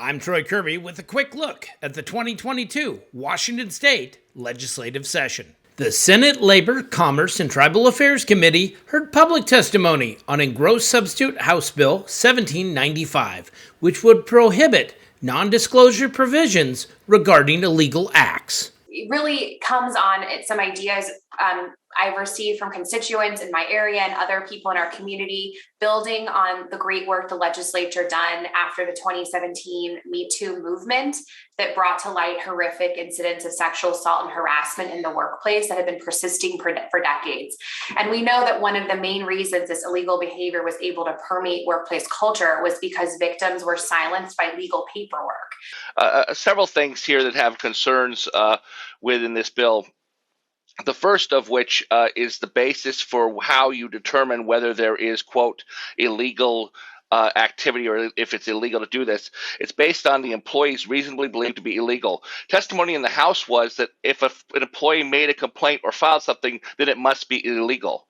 I'm Troy Kirby with a quick look at the 2022 Washington State legislative session. The Senate Labor, Commerce, and Tribal Affairs Committee heard public testimony on Engrossed Substitute House Bill 1795, which would prohibit non-disclosure provisions regarding illegal acts. It really comes on some ideas I've received from constituents in my area and other people in our community, building on the great work the legislature done after the 2017 Me Too movement that brought to light horrific incidents of sexual assault and harassment in the workplace that have been persisting for decades. And we know that one of the main reasons this illegal behavior was able to permeate workplace culture was because victims were silenced by legal paperwork. Several things here that have concerns within this bill. The first of which is the basis for how you determine whether there is, quote, illegal activity or if it's illegal to do this. It's based on the employees reasonably believed to be illegal. Testimony in the House was that if an employee made a complaint or filed something, then it must be illegal.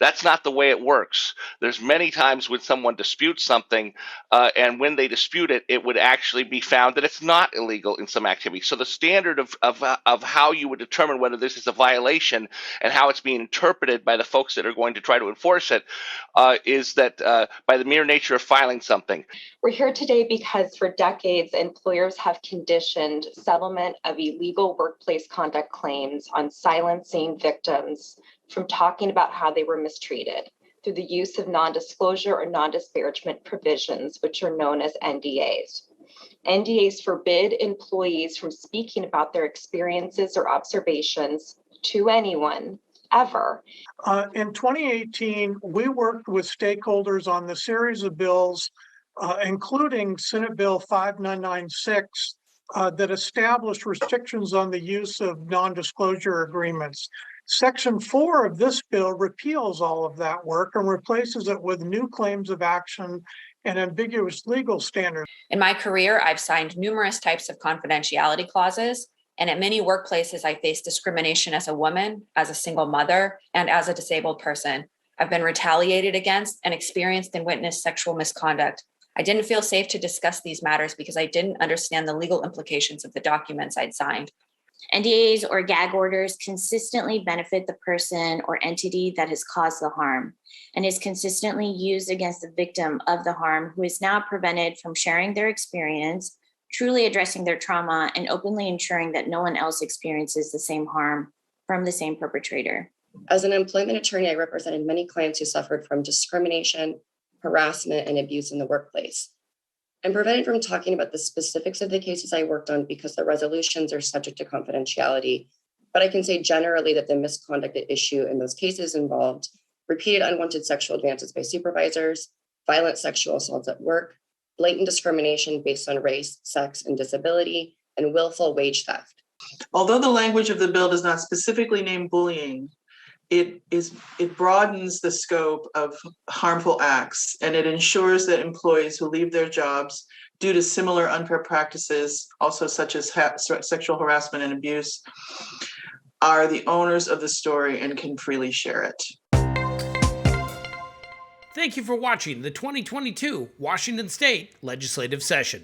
That's not the way it works. There's many times when someone disputes something, and when they dispute it, it would actually be found that it's not illegal in some activity. So the standard of how you would determine whether this is a violation and how it's being interpreted by the folks that are going to try to enforce it is that by the mere nature of filing something. We're here today because for decades, employers have conditioned settlement of illegal workplace conduct claims on silencing victims from talking about how they were mistreated through the use of non-disclosure or non-disparagement provisions, which are known as NDAs. NDAs forbid employees from speaking about their experiences or observations to anyone, ever. In 2018, we worked with stakeholders on the series of bills, including Senate Bill 5996, that established restrictions on the use of non-disclosure agreements. Section 4 of this bill repeals all of that work and replaces it with new claims of action and ambiguous legal standards. In my career, I've signed numerous types of confidentiality clauses, and at many workplaces, I faced discrimination as a woman, as a single mother, and as a disabled person. I've been retaliated against and experienced and witnessed sexual misconduct. I didn't feel safe to discuss these matters because I didn't understand the legal implications of the documents I'd signed. NDAs or gag orders consistently benefit the person or entity that has caused the harm and is consistently used against the victim of the harm who is now prevented from sharing their experience, truly addressing their trauma, and openly ensuring that no one else experiences the same harm from the same perpetrator. As an employment attorney, I represented many clients who suffered from discrimination, harassment, and abuse in the workplace. I'm prevented from talking about the specifics of the cases I worked on because the resolutions are subject to confidentiality, but I can say generally that the misconduct at issue in those cases involved repeated unwanted sexual advances by supervisors, violent sexual assaults at work, blatant discrimination based on race, sex, and disability, and willful wage theft. Although the language of the bill does not specifically name bullying, it broadens the scope of harmful acts, and it ensures that employees who leave their jobs due to similar unfair practices, also such as sexual harassment and abuse, are the owners of the story and can freely share it. Thank you for watching the 2022 Washington State legislative session.